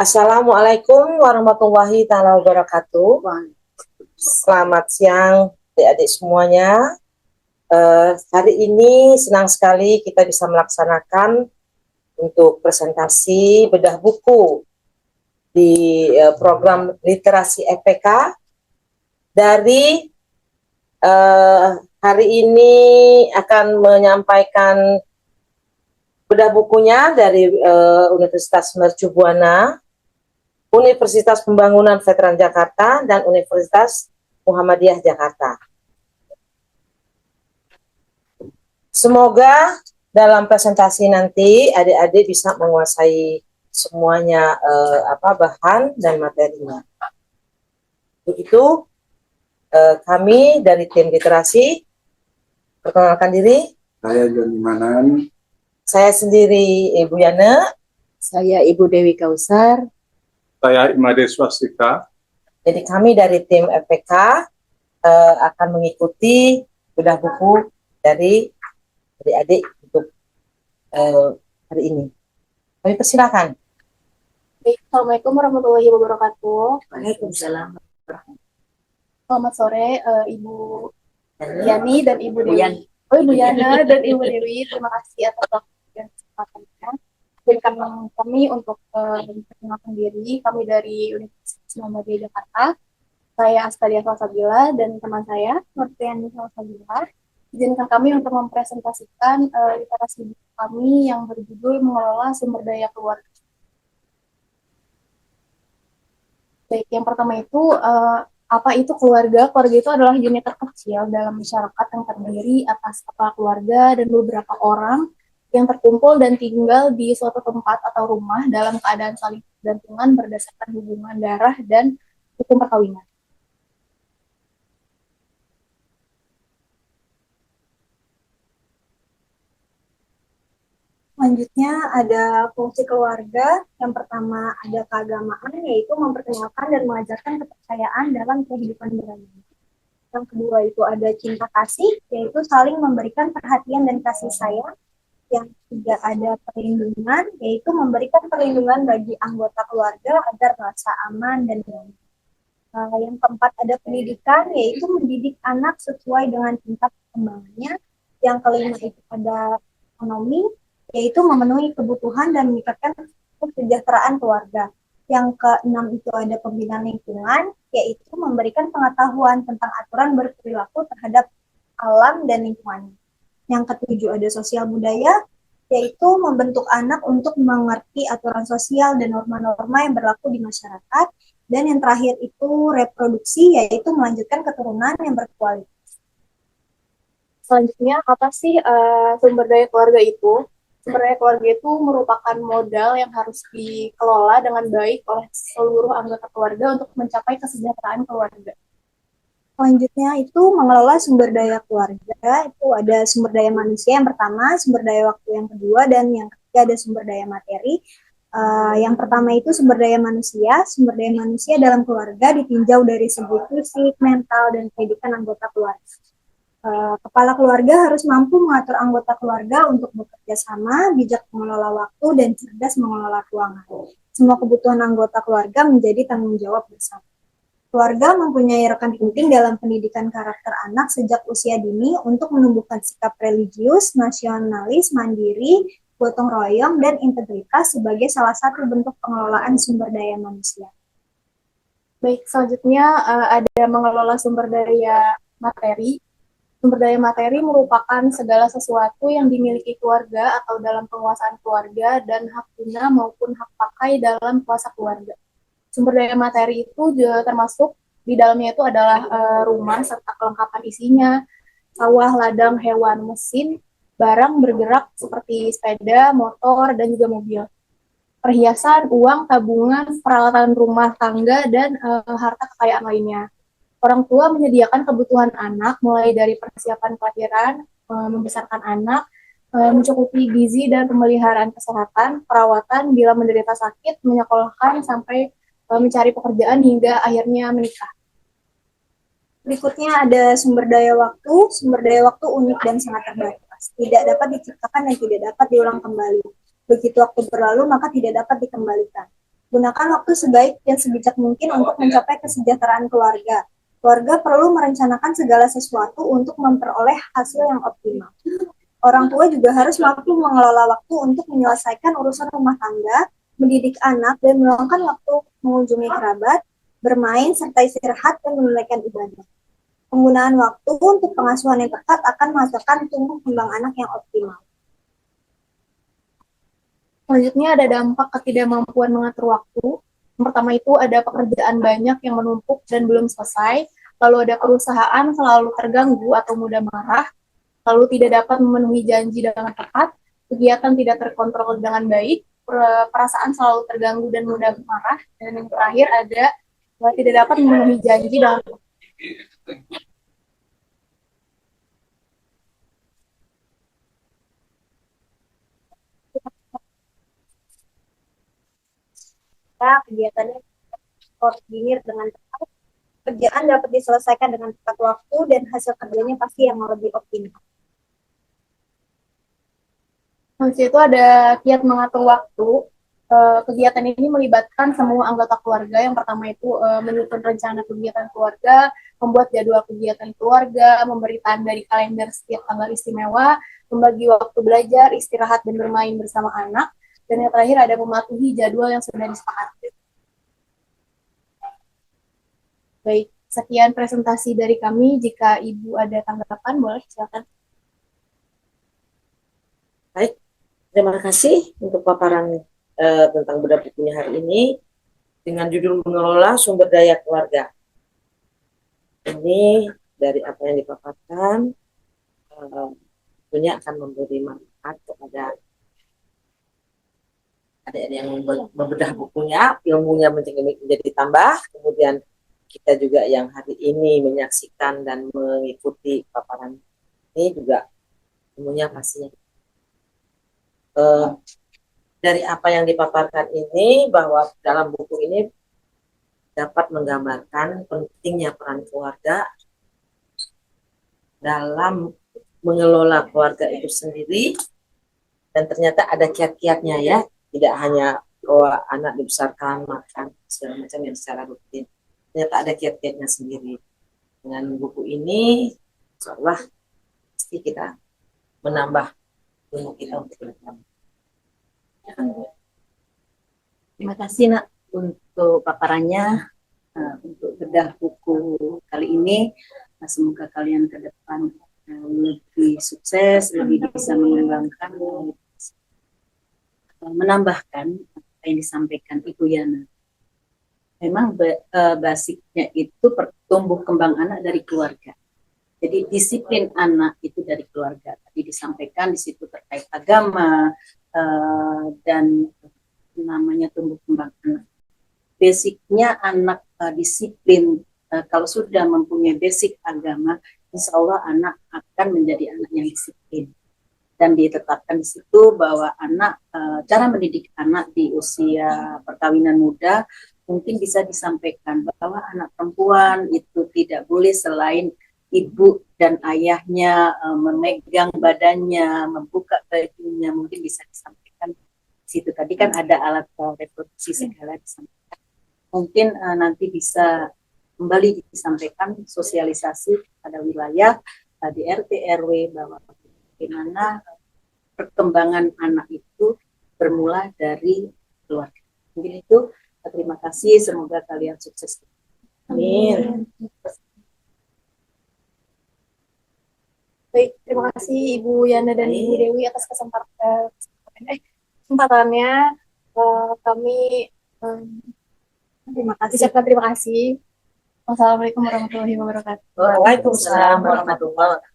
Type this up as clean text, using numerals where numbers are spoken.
Assalamualaikum warahmatullahi taala wabarakatuh. Selamat siang adik-adik semuanya. Hari ini senang sekali kita bisa melaksanakan untuk presentasi bedah buku di program literasi EPK. Dari hari ini akan menyampaikan bedah bukunya dari Universitas Mercu Buana, Universitas Pembangunan Veteran Jakarta, dan Universitas Muhammadiyah Jakarta. Semoga dalam presentasi nanti adik-adik bisa menguasai semuanya bahan dan materinya. Begitu kami dari tim literasi perkenalkan diri. Saya Joni Manan. Saya sendiri Ibu Yana. Saya Ibu Dewi Kausar. Saya Imade Swastika. Jadi kami dari tim EPK akan mengikuti bedah buku dari adik-adik untuk hari ini. Kami persilakan. Assalamualaikum warahmatullahi wabarakatuh. Waalaikumsalam. Selamat sore Ibu Yani dan Ibu Dewi. Ibu Yana dan Ibu Dewi, terima kasih atas waktu dan kesempatannya. Berikan kami untuk memperkenalkan diri. Kami dari Universitas Muhammadiyah Jakarta. Saya Astadia Salsabila dan teman saya Nurtiani Salsabila. Izinkan kami untuk mempresentasikan literasi buku kami yang berjudul Mengelola Sumber Daya Keluarga. Baik, yang pertama itu apa itu keluarga? Keluarga itu adalah unit terkecil dalam masyarakat yang terdiri atas kepala keluarga dan beberapa orang yang terkumpul dan tinggal di suatu tempat atau rumah dalam keadaan saling bergantungan berdasarkan hubungan darah dan hukum perkawinan. Selanjutnya ada fungsi keluarga. Yang pertama ada keagamaan, yaitu memperkenalkan dan mengajarkan kepercayaan dalam kehidupan beragama. Yang kedua itu ada cinta kasih, yaitu saling memberikan perhatian dan kasih sayang. Yang ketiga ada perlindungan, yaitu memberikan perlindungan bagi anggota keluarga agar merasa aman dan nyaman. Yang keempat ada pendidikan, yaitu mendidik anak sesuai dengan tingkat perkembangannya. Yang kelima itu ada ekonomi, yaitu memenuhi kebutuhan dan meningkatkan kesejahteraan keluarga. Yang keenam itu ada pembinaan lingkungan, yaitu memberikan pengetahuan tentang aturan berperilaku terhadap alam dan lingkungannya. Yang ketujuh ada sosial budaya, yaitu membentuk anak untuk mengerti aturan sosial dan norma-norma yang berlaku di masyarakat. Dan yang terakhir itu reproduksi, yaitu melanjutkan keturunan yang berkualitas. Selanjutnya, apa sih sumber daya keluarga itu? Sumber daya keluarga itu merupakan modal yang harus dikelola dengan baik oleh seluruh anggota keluarga untuk mencapai kesejahteraan keluarga. Selanjutnya itu mengelola sumber daya keluarga, itu ada sumber daya manusia yang pertama, sumber daya waktu yang kedua, dan yang ketiga ada sumber daya materi. Yang pertama itu sumber daya manusia dalam keluarga ditinjau dari segi fisik, mental, dan pendidikan anggota keluarga. Kepala keluarga harus mampu mengatur anggota keluarga untuk bekerja sama, bijak mengelola waktu, dan cerdas mengelola keuangan. Semua kebutuhan anggota keluarga menjadi tanggung jawab bersama. Keluarga mempunyai rekan penting dalam pendidikan karakter anak sejak usia dini untuk menumbuhkan sikap religius, nasionalis, mandiri, gotong royong, dan integritas sebagai salah satu bentuk pengelolaan sumber daya manusia. Baik, selanjutnya ada mengelola sumber daya materi. Sumber daya materi merupakan segala sesuatu yang dimiliki keluarga atau dalam penguasaan keluarga dan hak guna maupun hak pakai dalam kuasa keluarga. Sumber daya materi itu juga termasuk di dalamnya itu adalah rumah serta kelengkapan isinya, sawah, ladang, hewan, mesin, barang bergerak seperti sepeda, motor, dan juga mobil. Perhiasan, uang, tabungan, peralatan rumah tangga, dan harta kekayaan lainnya. Orang tua menyediakan kebutuhan anak, mulai dari persiapan kelahiran, membesarkan anak, mencukupi gizi dan pemeliharaan kesehatan, perawatan bila menderita sakit, menyekolahkan sampai mencari pekerjaan hingga akhirnya menikah. Berikutnya ada sumber daya waktu. Sumber daya waktu unik dan sangat terbatas. Tidak dapat diciptakan dan tidak dapat diulang kembali. Begitu waktu berlalu, maka tidak dapat dikembalikan. Gunakan waktu sebaik dan sebijak mungkin untuk mencapai kesejahteraan keluarga. Keluarga perlu merencanakan segala sesuatu untuk memperoleh hasil yang optimal. Orang tua juga harus mampu mengelola waktu untuk menyelesaikan urusan rumah tangga, mendidik anak, dan meluangkan waktu mengunjungi kerabat, bermain, serta istirahat dan menunaikan ibadah. Penggunaan waktu untuk pengasuhan yang tepat akan menghasilkan tumbuh kembang anak yang optimal. Selanjutnya ada dampak ketidakmampuan mengatur waktu. Yang pertama itu ada pekerjaan banyak yang menumpuk dan belum selesai, lalu ada perusahaan selalu terganggu atau mudah marah, lalu tidak dapat memenuhi janji dengan tepat, kegiatan tidak terkontrol dengan baik, perasaan selalu terganggu dan mudah marah, dan yang terakhir ada tidak dapat memenuhi janji dengan tepat. Kegiatannya koordinir dengan tepat, kerjaan dapat diselesaikan dengan tepat waktu, dan hasil kerjanya pasti yang lebih optimal. Habis itu ada kiat mengatur waktu. Kegiatan ini melibatkan semua anggota keluarga. Yang pertama itu menyusun rencana kegiatan keluarga, membuat jadwal kegiatan keluarga, memberi tanda di kalender setiap tanggal istimewa, membagi waktu belajar, istirahat, dan bermain bersama anak. Dan yang terakhir ada mematuhi jadwal yang sudah disepakati. Baik, sekian presentasi dari kami. Jika Ibu ada tanggapan, boleh silakan. Baik, terima kasih untuk paparan tentang bedah bukunya hari ini dengan judul mengelola sumber daya keluarga. Ini dari apa yang dipaparkan tentunya akan memberi manfaat kepada adik-adik yang membedah bukunya, ilmunya menjadi tambah, kemudian kita juga yang hari ini menyaksikan dan mengikuti paparan ini juga ilmunya pastinya. Dari apa yang dipaparkan ini, bahwa dalam buku ini dapat menggambarkan pentingnya peran keluarga dalam mengelola keluarga itu sendiri, dan ternyata ada kiat-kiatnya ya, tidak hanya bahwa anak dibesarkan, makan, segala macam yang secara rutin. Ternyata ada kiat-kiatnya sendiri. Dengan buku ini, seolah pasti kita menambah ilmu kita untuk berkembang. Terima kasih Nak untuk paparannya, untuk bedah buku kali ini. Semoga kalian ke depan lebih sukses, lebih bisa mengembangkan, menambahkan apa yang disampaikan Ibu Yana. Memang basicnya itu tumbuh kembang anak dari keluarga. Jadi disiplin anak itu dari keluarga. Tadi disampaikan di situ terkait agama dan namanya tumbuh kembang anak. Basicnya anak disiplin, kalau sudah mempunyai basic agama, insya Allah anak akan menjadi anak yang disiplin. Dan ditetapkan di situ bahwa anak, cara mendidik anak di usia perkawinan muda mungkin bisa disampaikan bahwa anak perempuan itu tidak boleh selain ibu dan ayahnya memegang badannya, membuka bajunya, mungkin bisa disampaikan di situ. Tadi kan ada alat reproduksi segala disampaikan. Mungkin nanti bisa kembali disampaikan sosialisasi pada wilayah di RT RW bahwa bagaimana perkembangan anak itu bermula dari keluarga. Mungkin itu. Terima kasih. Semoga kalian sukses. Amin. Baik, terima kasih Ibu Yana dan Ibu Dewi atas kesempatannya. Kami Terima kasih. ucapkan terima kasih. Wassalamualaikum warahmatullahi wabarakatuh. Waalaikumsalam warahmatullahi wabarakatuh.